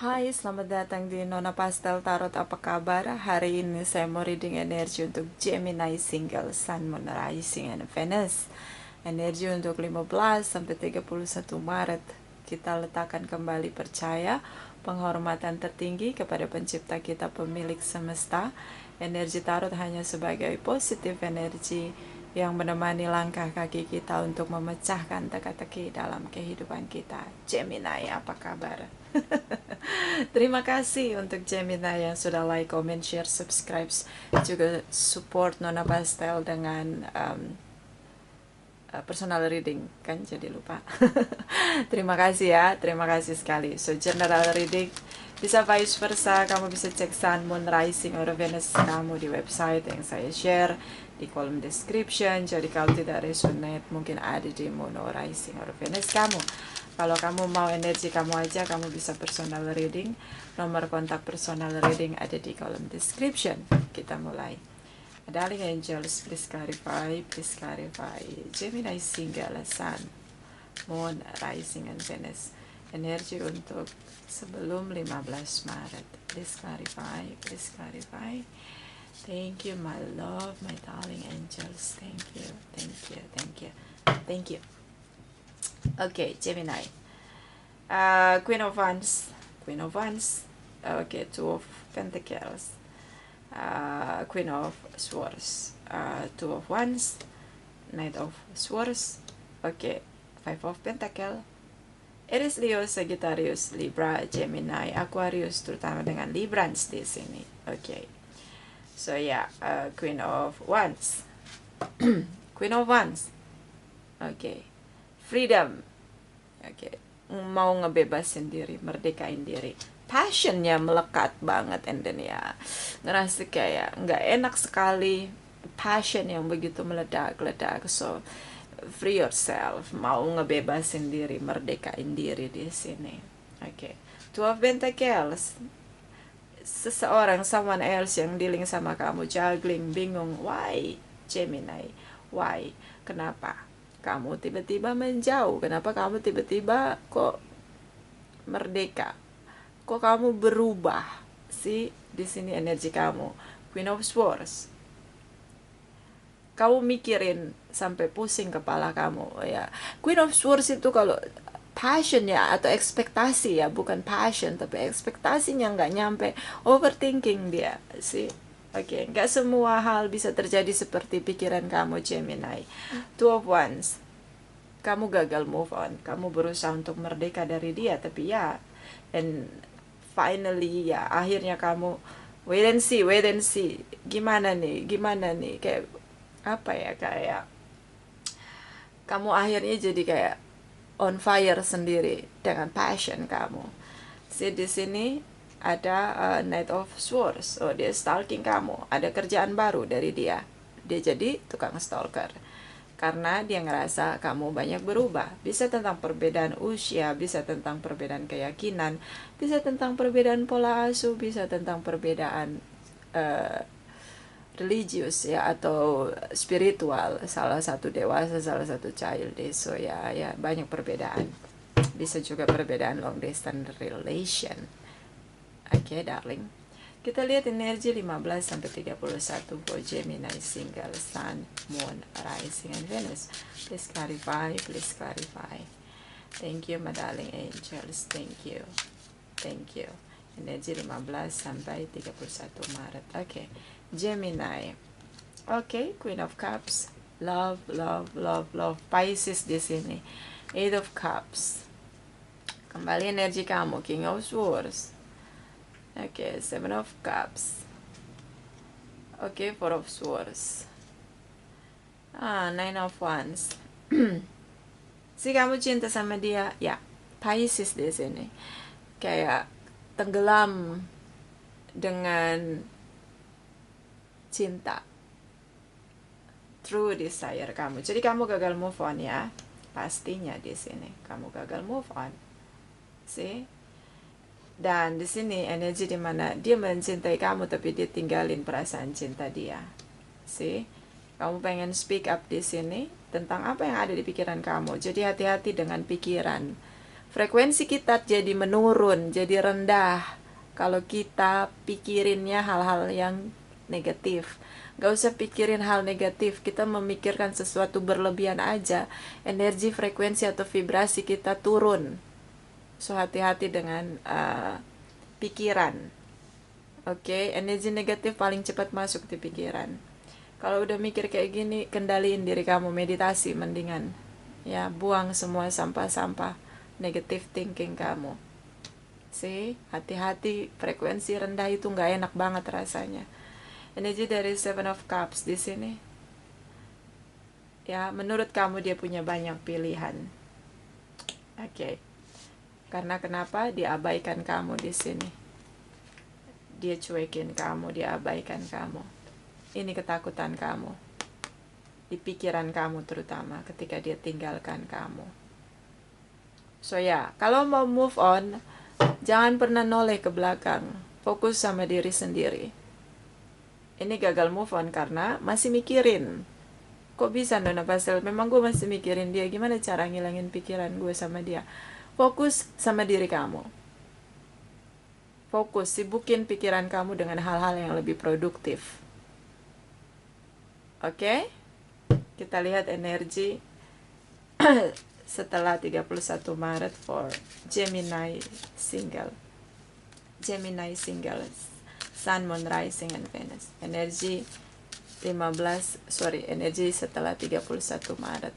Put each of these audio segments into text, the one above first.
Hai, selamat datang di Nona Pastel Tarot. Apa kabar? Hari ini saya mau reading energi untuk Gemini single Sun, Moon, Rising, and Venus. Energi untuk 15 sampai 31 Maret. Kita letakkan kembali percaya, penghormatan tertinggi kepada pencipta kita, pemilik semesta. Energi tarot hanya sebagai positif energi yang menemani langkah kaki kita untuk memecahkan teka-teki dalam kehidupan kita. Gemini, apa kabar? Terima kasih untuk Gemini yang sudah like, comment, share, subscribe, juga support Nona Pastel dengan personal reading, kan jadi lupa. Terima kasih ya, terima kasih sekali. So general reading bisa vice versa, kamu bisa cek Sun, Moon, Rising, or Venus kamu di website yang saya share di kolom description. Jadi kalau tidak resonate mungkin ada di Moon or Rising or Venus kamu. Kalau kamu mau energi kamu aja, kamu bisa personal reading. Nomor kontak personal reading ada di kolom description. Kita mulai. Darling angels, please clarify, please clarify. Gemini single, Sun, Moon, Rising, and Venus. Energi untuk sebelum 15 Maret. Please clarify, please clarify. Thank you, my love, my darling angels. Thank you, thank you, thank you, thank you. Okay, Gemini. Queen of Wands. Queen of Wands. Okay, Two of Pentacles. Queen of Swords. Two of Wands. Knight of Swords. Okay, Five of Pentacles. Aries, Leo, Sagittarius, Libra, Gemini, Aquarius, terutama dengan Librans di sini. Okay. So yeah, Queen of Wands. Queen of Wands. Okay. Freedom. Okay. Mau ngebebasin diri, merdekain diri. Passionnya melekat banget, and then ya ngerasa kayak nggak enak sekali. Passion yang begitu meledak-ledak. So free yourself, mau ngebebasin diri, merdekain diri di sini. Okay. Two of Pentacles. Seseorang, someone else yang dealing sama kamu, juggling, bingung. Why, Gemini? Why? Kenapa kamu tiba-tiba menjauh? Kenapa kamu tiba-tiba kok merdeka? Kok kamu berubah? Sih, di sini energi kamu. Queen of Swords. Kamu mikirin sampai pusing kepala kamu ya. Queen of Swords itu kalau passion ya, atau ekspektasi ya, bukan passion tapi ekspektasinya nggak nyampe, overthinking dia sih. Oke, nggak semua hal bisa terjadi seperti pikiran kamu, Gemini. Two of Wands. Kamu gagal move on, kamu berusaha untuk merdeka dari dia, tapi ya, and finally ya, akhirnya kamu wait and see, gimana nih, kayak apa ya, kayak kamu akhirnya jadi kayak on fire sendiri dengan passion kamu. See, di sini ada Knight of Swords. Oh, dia stalking kamu. Ada kerjaan baru dari dia. Dia jadi tukang stalker. Karena dia ngerasa kamu banyak berubah. Bisa tentang perbedaan usia, bisa tentang perbedaan keyakinan, bisa tentang perbedaan pola asuh, bisa tentang perbedaan religius ya, atau spiritual. Salah satu dewasa, salah satu child. So ya banyak perbedaan. Bisa juga perbedaan long distance relation. Oke, darling. Kita lihat energi 15 sampai 31 for Gemini single, Sun, Moon, Rising, and Venus. Please clarify, please clarify. Thank you, my darling angels. Thank you. Thank you. Energi 15 sampai 31 Maret. Oke. Gemini. Oke, Queen of Cups. Love, love, love, love. Pisces di sini. Eight of Cups. Kembali energi kamu, King of Swords. Oke, Seven of Cups. Oke, Four of Swords. Nine of Wands. Si kamu cinta sama dia, ya, Pisces di sini. Kayak tenggelam dengan cinta. True desire kamu. Jadi kamu gagal move on ya. Pastinya di sini kamu gagal move on. See? Dan di sini energi dimana dia mencintai kamu tapi dia tinggalin perasaan cinta dia. See? Kamu pengen speak up di sini tentang apa yang ada di pikiran kamu. Jadi hati-hati dengan pikiran. frekuensi kita jadi menurun, jadi rendah kalau kita pikirinnya hal-hal yang negatif. Gak usah pikirin hal negatif, kita memikirkan sesuatu berlebihan aja, energi, frekuensi, atau vibrasi kita turun. So, hati-hati dengan pikiran. Oke, energi negatif paling cepat masuk di pikiran. Kalau udah mikir kayak gini, kendaliin diri kamu, meditasi mendingan. Ya, buang semua sampah-sampah negative thinking kamu. See, hati-hati, frekuensi rendah itu nggak enak banget rasanya. Energi dari Seven of Cups di sini. Ya, menurut kamu dia punya banyak pilihan. Oke. Karena kenapa? Dia abaikan kamu di sini. Dia cuekin kamu, dia abaikan kamu. Ini ketakutan kamu. Di pikiran kamu terutama ketika dia tinggalkan kamu. So ya, kalau mau move on, jangan pernah noleh ke belakang. Fokus sama diri sendiri. Ini gagal move on karena masih mikirin. Kok bisa Nona Pastel? Memang gue masih mikirin dia. Gimana cara ngilangin pikiran gue sama dia? Fokus sama diri kamu. Fokus, sibukin pikiran kamu dengan hal-hal yang lebih produktif. Oke? Kita lihat energi setelah 31 Maret for Gemini single. Gemini single, Sun, Moon, Rising, and Venus. Energi energi setelah 31 Maret.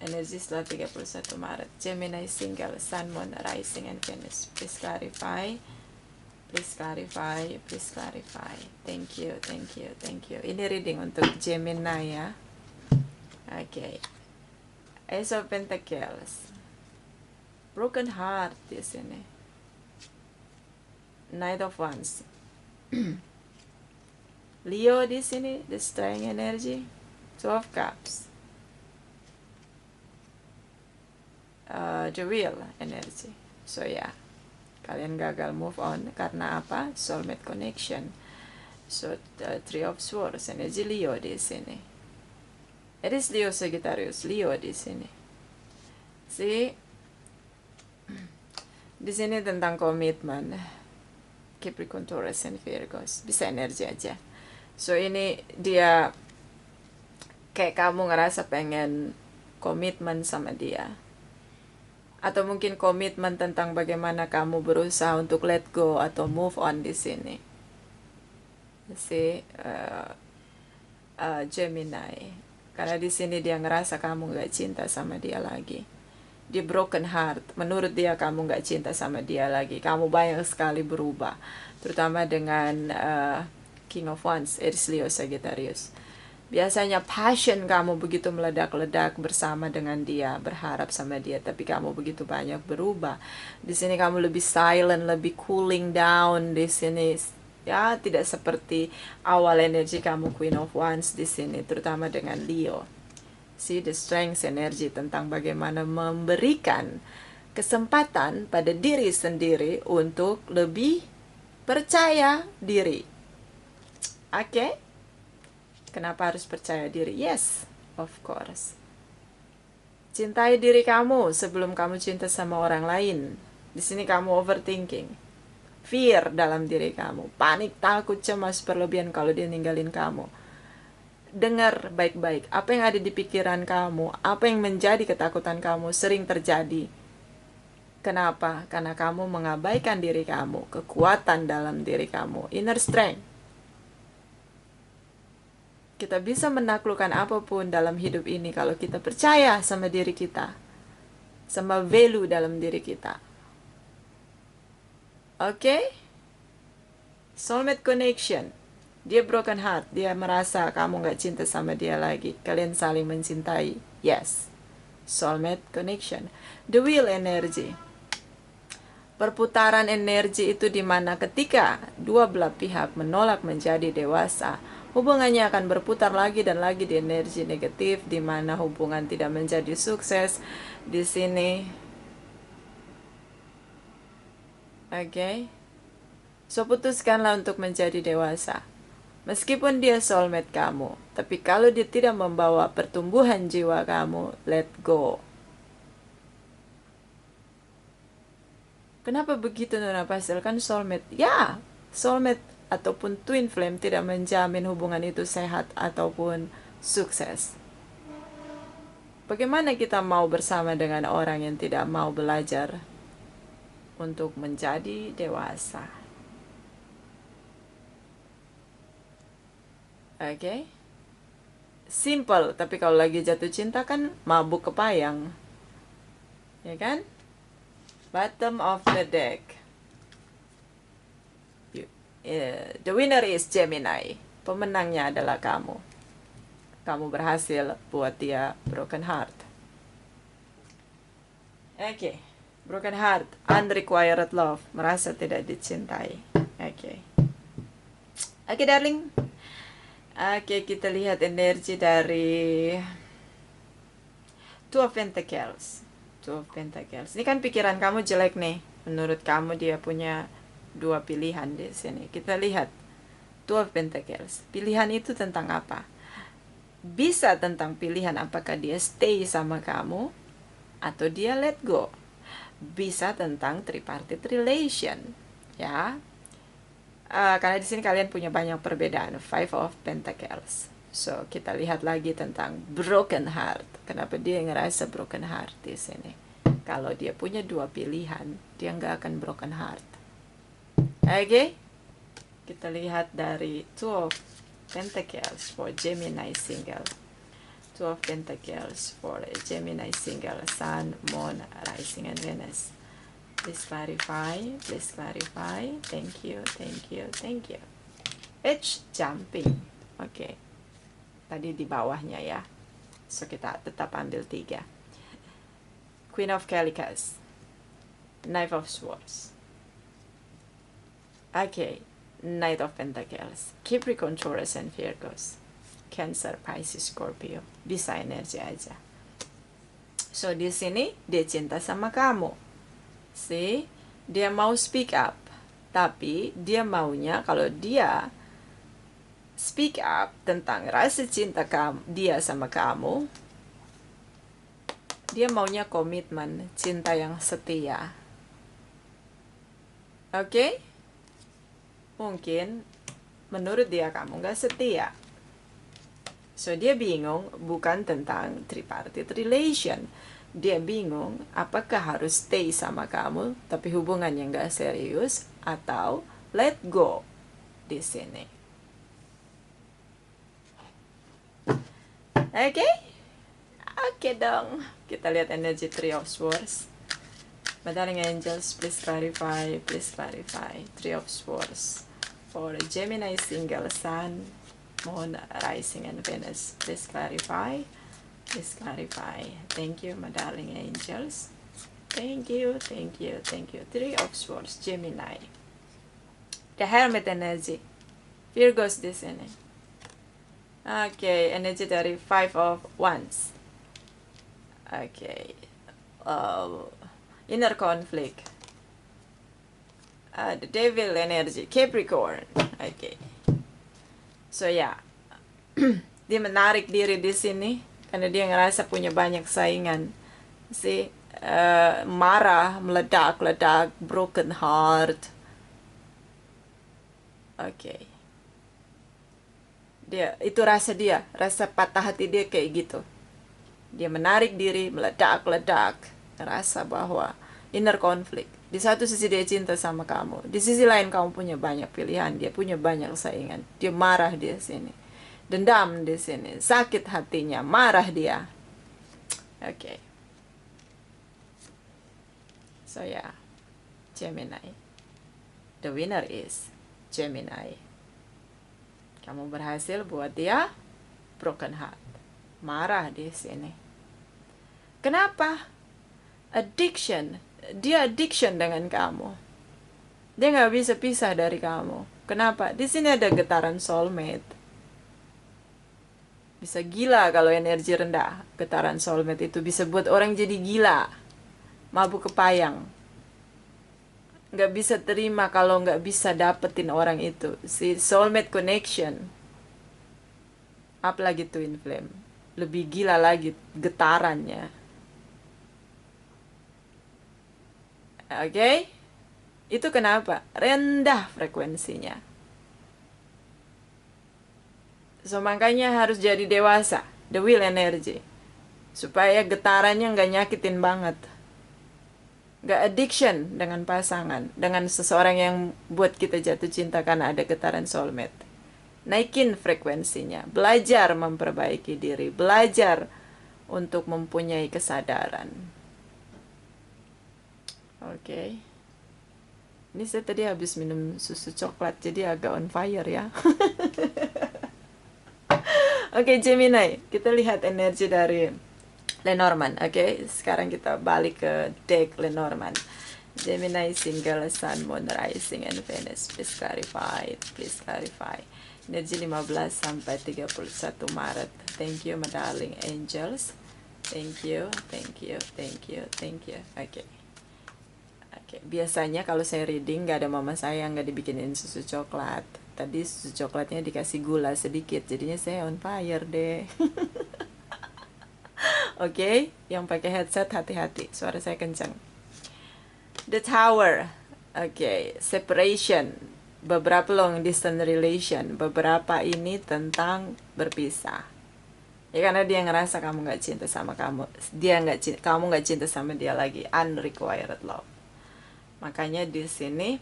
Energi setelah 31 Maret. Gemini single, Sun, Moon, Rising, and Venus. Please clarify. Please clarify. Please clarify. Thank you, thank you, thank you. Ini reading untuk Gemini ya. Oke. Ace of Pentacles. Broken heart di sini. Knight of Wands. Leo di sini, the strength energy. Two of Cups. The Wheel energy. So ya, kalian gagal move on karena apa? Soulmate connection. So Three of Swords, energi Leo di sini. Aries, Leo, Sagittarius, Leo di sini. See, di sini tentang komitmen. Capricorn, Taurus, and Virgos. Bisa energi aja. So ini dia kayak kamu ngerasa pengen komitmen sama dia. Atau mungkin komitmen tentang bagaimana kamu berusaha untuk let go atau move on di sini. Si Gemini, karena di sini dia ngerasa kamu nggak cinta sama dia lagi. Dia broken heart. Menurut dia kamu nggak cinta sama dia lagi. Kamu banyak sekali berubah, terutama dengan King of Wands, Aries, Leo, Sagittarius. Biasanya passion kamu begitu meledak-ledak bersama dengan dia, berharap sama dia, tapi kamu begitu banyak berubah. Di sini kamu lebih silent, lebih cooling down di sini. Ya, tidak seperti awal energi kamu Queen of Wands di sini, terutama dengan Leo. See the strength energy tentang bagaimana memberikan kesempatan pada diri sendiri untuk lebih percaya diri. Oke? Kenapa harus percaya diri? Yes, of course. Cintai diri kamu sebelum kamu cinta sama orang lain. Di sini kamu overthinking. Fear dalam diri kamu. Panik, takut, cemas, berlebihan kalau dia ninggalin kamu. Dengar baik-baik. Apa yang ada di pikiran kamu, apa yang menjadi ketakutan kamu sering terjadi. Kenapa? Karena kamu mengabaikan diri kamu. Kekuatan dalam diri kamu. Inner strength. Kita bisa menaklukkan apapun dalam hidup ini kalau kita percaya sama diri kita, sama value dalam diri kita. Oke? Soulmate connection. Dia broken heart. Dia merasa kamu gak cinta sama dia lagi. Kalian saling mencintai. Yes. Soulmate connection. The Wheel energy. Perputaran energi itu dimana ketika dua belah pihak menolak menjadi dewasa, hubungannya akan berputar lagi dan lagi di energi negatif, di mana hubungan tidak menjadi sukses di sini. Oke. So putuskanlah untuk menjadi dewasa. Meskipun dia soulmate kamu, tapi kalau dia tidak membawa pertumbuhan jiwa kamu, let go. Kenapa begitu Nona Pastel? Kan soulmate. Ya, soulmate ataupun twin flame tidak menjamin hubungan itu sehat ataupun sukses. Bagaimana kita mau bersama dengan orang yang tidak mau belajar untuk menjadi dewasa? Oke? Simple, tapi kalau lagi jatuh cinta kan mabuk kepayang. Ya kan? Bottom of the deck. The winner is Gemini. Pemenangnya adalah kamu. Kamu berhasil buat dia broken heart. Oke. Broken heart, unrequired love, merasa tidak dicintai. Oke. Oke, darling. Oke, kita lihat energi dari Two of Pentacles. Two of Pentacles. Ini kan pikiran kamu jelek nih. Menurut kamu dia punya dua pilihan di sini. Kita lihat Two of Pentacles. Pilihan itu tentang apa? Bisa tentang pilihan apakah dia stay sama kamu atau dia let go. Bisa tentang tripartite relation, ya. Karena di sini kalian punya banyak perbedaan. Five of Pentacles. So kita lihat lagi tentang broken heart. Kenapa dia ngerasa broken heart di sini? Kalau dia punya dua pilihan, dia nggak akan broken heart. Oke? Kita lihat dari Two of Pentacles for Gemini single. Two of Pentacles for Gemini single, Sun, Moon, Rising, and Venus. Please clarify. Please clarify. Thank you. Thank you. Thank you. Edge jumping. Oke. Tadi di bawahnya ya. So kita tetap ambil 3. Queen of Calicus. Knife of Swords. Oke. Knight of Pentacles. Capricorn, Taurus, and Virgos. Cancer, Pisces, Scorpio. Bisa energi aja. So di sini dia cinta sama kamu. See, dia mau speak up, tapi dia maunya kalau dia speak up tentang rasa cinta dia sama kamu, dia maunya komitmen, cinta yang setia. Oke? Mungkin menurut dia kamu gak setia. So dia bingung bukan tentang tripartite relation. Dia bingung apakah harus stay sama kamu tapi hubungan yang gak serius atau let go di sini. Oke? Oke dong. Kita lihat energi Three of Swords. My darling angels, please clarify. Please clarify. Three of Swords for Gemini single, Sun, Moon, Rising, and Venus. Please clarify. Please clarify. Thank you, my darling angels. Thank you, thank you, thank you. Three of Swords, Gemini. The Hermit energy. Virgos di sini. Okay, energy dari Five of Wands. Okay. Inner conflict. The Devil energy, Capricorn. Okay. So ya, dia menarik diri di sini karena dia ngerasa punya banyak saingan. Si marah, meledak-ledak, broken heart. Oke. Dia itu rasa patah hati dia kayak gitu. Dia menarik diri, meledak-ledak, ngerasa bahwa inner conflict. Di satu sisi dia cinta sama kamu, di sisi lain kamu punya banyak pilihan, dia punya banyak saingan. Dia marah di sini, dendam di sini, sakit hatinya, marah dia. Oke. So yeah, Gemini. The winner is Gemini. Kamu berhasil buat dia broken heart, marah di sini. Kenapa? Addiction. Dia addiction dengan kamu. Dia nggak bisa pisah dari kamu. Kenapa? Di sini ada getaran soulmate. Bisa gila kalau energi rendah. Getaran soulmate itu bisa buat orang jadi gila, mabuk kepayang. Nggak bisa terima kalau nggak bisa dapetin orang itu. Si soulmate connection. Apalagi twin flame. Lebih gila lagi getarannya. Oke? Itu kenapa? Rendah frekuensinya. So makanya harus jadi dewasa, the will energy, supaya getarannya nggak nyakitin banget, nggak addiction dengan pasangan, dengan seseorang yang buat kita jatuh cinta karena ada getaran soulmate. Naikin frekuensinya, belajar memperbaiki diri, belajar untuk mempunyai kesadaran. Oke. Ini saya tadi habis minum susu coklat, jadi agak on fire ya. Oke, Gemini, kita lihat energi dari Lenormand. Oke, sekarang kita balik ke deck Lenormand. Gemini, single, sun, moon, rising, and Venus. Please clarify. Please clarify. Energi 15 sampai 31 Maret. Thank you, my darling angels. Thank you, thank you, thank you, thank you. Oke. Oke, biasanya kalau saya reading nggak ada mama saya nggak dibikinin susu coklat. Tadi susu coklatnya dikasih gula sedikit, jadinya saya on fire deh. Oke, yang pakai headset hati-hati, suara saya kencang. The Tower. Oke, separation. Beberapa long distance relation. Beberapa ini tentang berpisah. Ya karena dia ngerasa kamu nggak cinta sama kamu, kamu nggak cinta sama dia lagi. Unrequited love. Makanya di sini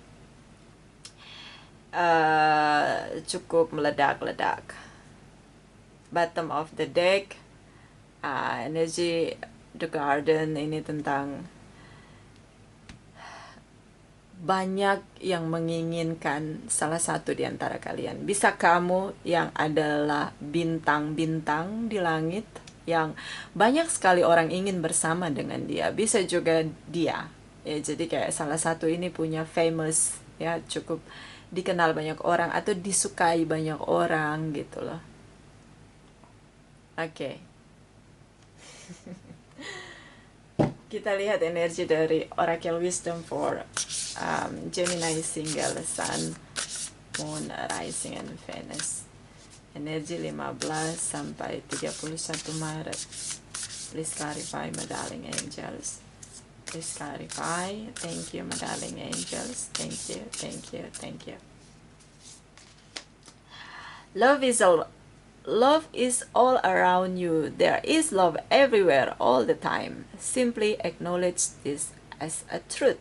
cukup meledak-ledak. Bottom of the deck, energi the garden ini tentang banyak yang menginginkan salah satu di antara kalian. Bisa kamu yang adalah bintang-bintang di langit, yang banyak sekali orang ingin bersama dengan dia. Bisa juga dia. Ya, jadi kayak salah satu ini punya famous, ya cukup dikenal banyak orang atau disukai banyak orang gitu loh. Oke. Kita lihat energi dari Oracle Wisdom for Gemini, single, sun, moon, rising, and Venus. Energi 15 sampai 31 Maret. Please clarify, my darling angels. Please clarify. Thank you, my darling angels. Thank you, thank you, thank you. Love is all around you. There is love everywhere, all the time. Simply acknowledge this as a truth.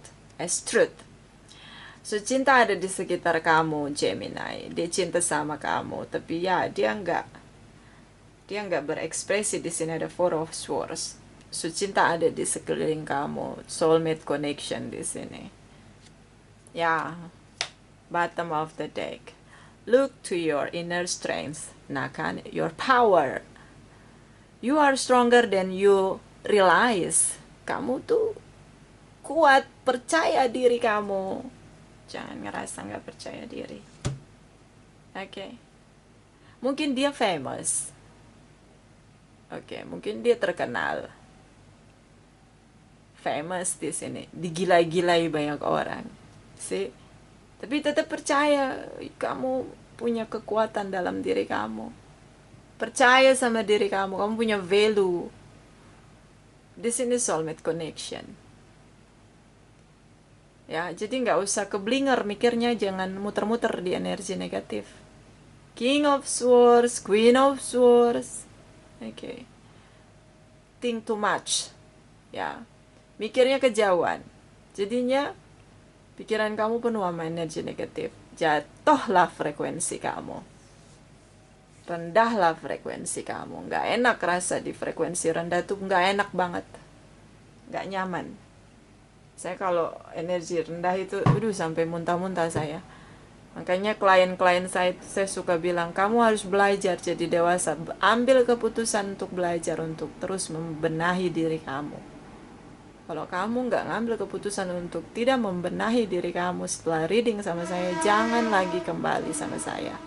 So cinta ada di sekitar kamu, Gemini. Dia cinta sama kamu, tapi ya dia nggak berekspresi. Di sini ada Four of Swords. So cinta ada di sekeliling kamu, soulmate connection di sini. Ya, bottom of the deck. Look to your inner strength. Nah kan, your power. You are stronger than you realize. Kamu tuh kuat, percaya diri kamu. Jangan ngerasa nggak percaya diri. Oke. Mungkin dia famous. Oke, mungkin dia terkenal. Famous di sini, digilai-gilai banyak orang. See? Tapi tetap percaya kamu punya kekuatan dalam diri kamu. Percaya sama diri kamu, kamu punya value. Di sini soulmate connection. Ya, jadi nggak usah keblinger mikirnya, jangan muter-muter di energi negatif. King of Swords, Queen of Swords. Oke. Think too much. Ya. Mikirnya kejauhan. Jadinya pikiran kamu penuh sama energi negatif. Jatuhlah frekuensi kamu. Rendahlah frekuensi kamu. Nggak enak rasa di frekuensi rendah tuh, nggak enak banget. Nggak nyaman. Saya kalau energi rendah itu, sampai muntah-muntah saya. Makanya klien-klien saya suka bilang, kamu harus belajar jadi dewasa. Ambil keputusan untuk belajar, untuk terus membenahi diri kamu. Kalau kamu nggak ngambil keputusan untuk tidak membenahi diri kamu setelah reading sama saya, jangan lagi kembali sama saya.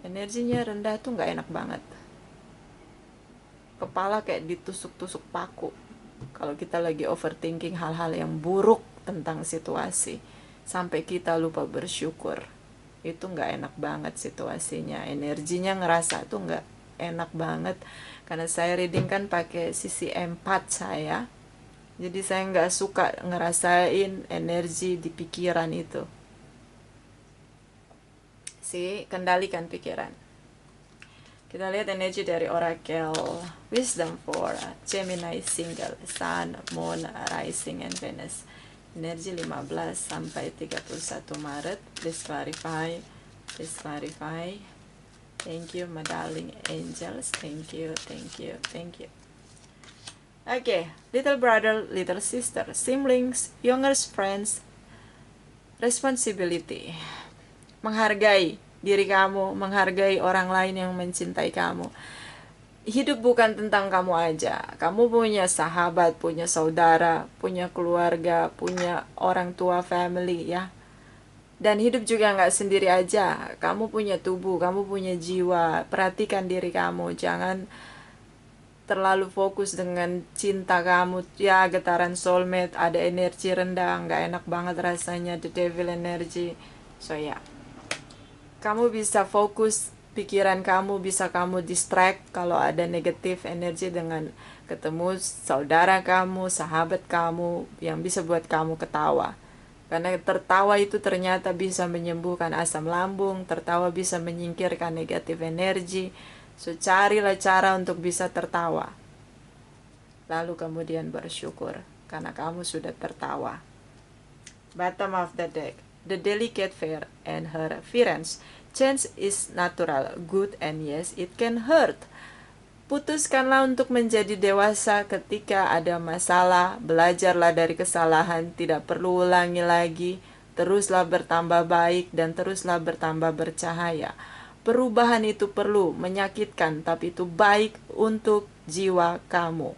Energinya rendah tuh nggak enak banget. Kepala kayak ditusuk-tusuk paku. Kalau kita lagi overthinking hal-hal yang buruk tentang situasi, sampai kita lupa bersyukur. Itu nggak enak banget situasinya. Energinya ngerasa tuh nggak enak banget. Karena saya reading kan pakai sisi 4 saya. Jadi saya nggak suka ngerasain energi di pikiran itu. Kendalikan pikiran. Kita lihat energi dari Oracle Wisdom for Gemini Single Sun, Moon, Rising, and Venus. Energi 15 sampai 31 Maret. Please clarify. Please clarify. Thank you, my darling angels. Thank you, thank you, thank you. Okay, little brother, little sister, siblings, younger friends, responsibility. Menghargai diri kamu, menghargai orang lain yang mencintai kamu. Hidup bukan tentang kamu aja. Kamu punya sahabat, punya saudara, punya keluarga, punya orang tua, family ya. Dan hidup juga nggak sendiri aja. Kamu punya tubuh, kamu punya jiwa. Perhatikan diri kamu, jangan terlalu fokus dengan cinta kamu. Ya, getaran soulmate, ada energi rendah, nggak enak banget rasanya, the devil energy. So ya, kamu bisa fokus, pikiran kamu bisa kamu distract kalau ada negatif energi dengan ketemu saudara kamu, sahabat kamu yang bisa buat kamu ketawa. Karena tertawa itu ternyata bisa menyembuhkan asam lambung, tertawa bisa menyingkirkan negatif energi. So, carilah cara untuk bisa tertawa. Lalu kemudian bersyukur karena kamu sudah tertawa. Bottom of the deck. The delicate fair and her appearance. Change is natural, good, and yes, it can hurt. Putuskanlah untuk menjadi dewasa ketika ada masalah. Belajarlah dari kesalahan, tidak perlu ulangi lagi. Teruslah bertambah baik dan teruslah bertambah bercahaya. Perubahan itu perlu, menyakitkan, tapi itu baik untuk jiwa kamu.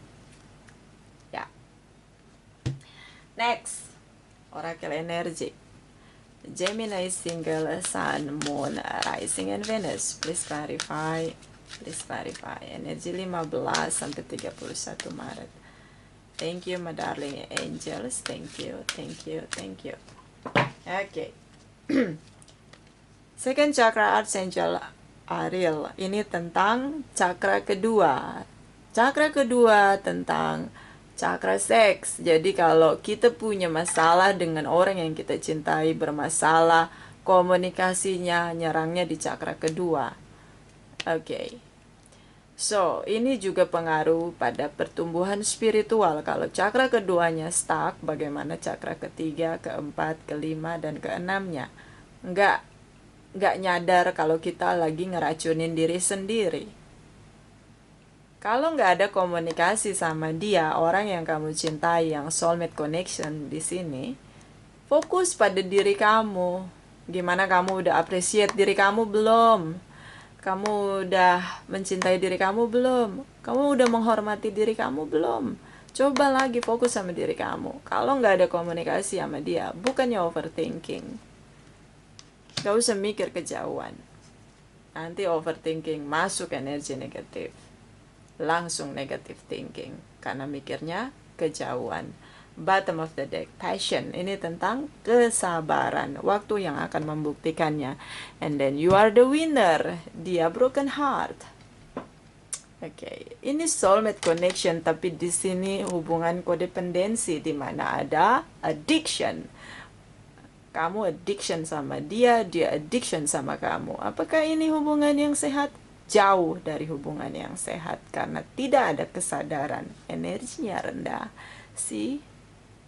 Ya. Next, Oracle Energy. Gemini Single Sun, Moon, Rising, and Venus. Please clarify. Please clarify. Energi 15 sampai 31 Maret. Thank you, my darling angels. Thank you, thank you, thank you. Okay. Second chakra Archangel Ariel. Ini tentang chakra kedua. Chakra kedua tentang chakra seks. Jadi kalau kita punya masalah dengan orang yang kita cintai, bermasalah, komunikasinya nyerangnya di chakra kedua. Oke. So, ini juga pengaruh pada pertumbuhan spiritual. Kalau chakra keduanya stuck, bagaimana chakra ketiga, keempat, kelima, dan keenamnya? Nggak nyadar kalau kita lagi ngeracunin diri sendiri. Kalau nggak ada komunikasi sama dia, orang yang kamu cintai, yang soulmate connection di sini, fokus pada diri kamu. Gimana kamu udah appreciate diri kamu belum? Kamu udah mencintai diri kamu belum? Kamu udah menghormati diri kamu belum? Coba lagi fokus sama diri kamu. Kalau nggak ada komunikasi sama dia, bukannya overthinking. Gak usah mikir kejauhan. Nanti overthinking, masuk energi negatif. Langsung negative thinking. Karena mikirnya kejauhan. Bottom of the deck, passion. Ini tentang kesabaran. Waktu yang akan membuktikannya. And then you are the winner. Dia broken heart. Oke, ini soulmate connection, tapi di sini hubungan kodependensi di mana ada addiction. Kamu addiction sama dia, dia addiction sama kamu. Apakah ini hubungan yang sehat? Jauh dari hubungan yang sehat karena tidak ada kesadaran, energinya rendah. See?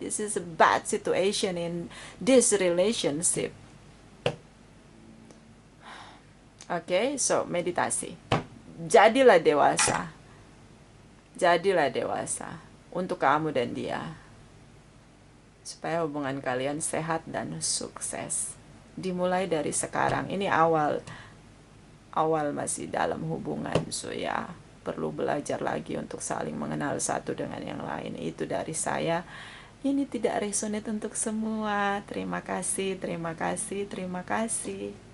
This is a bad situation in this relationship. Okay, so meditasi. Jadilah dewasa. Jadilah dewasa untuk kamu dan dia. Supaya hubungan kalian sehat dan sukses. Dimulai dari sekarang. Ini awal masih dalam hubungan. So ya, perlu belajar lagi untuk saling mengenal satu dengan yang lain. Itu dari saya. Ini tidak resonate untuk semua. Terima kasih, terima kasih, terima kasih.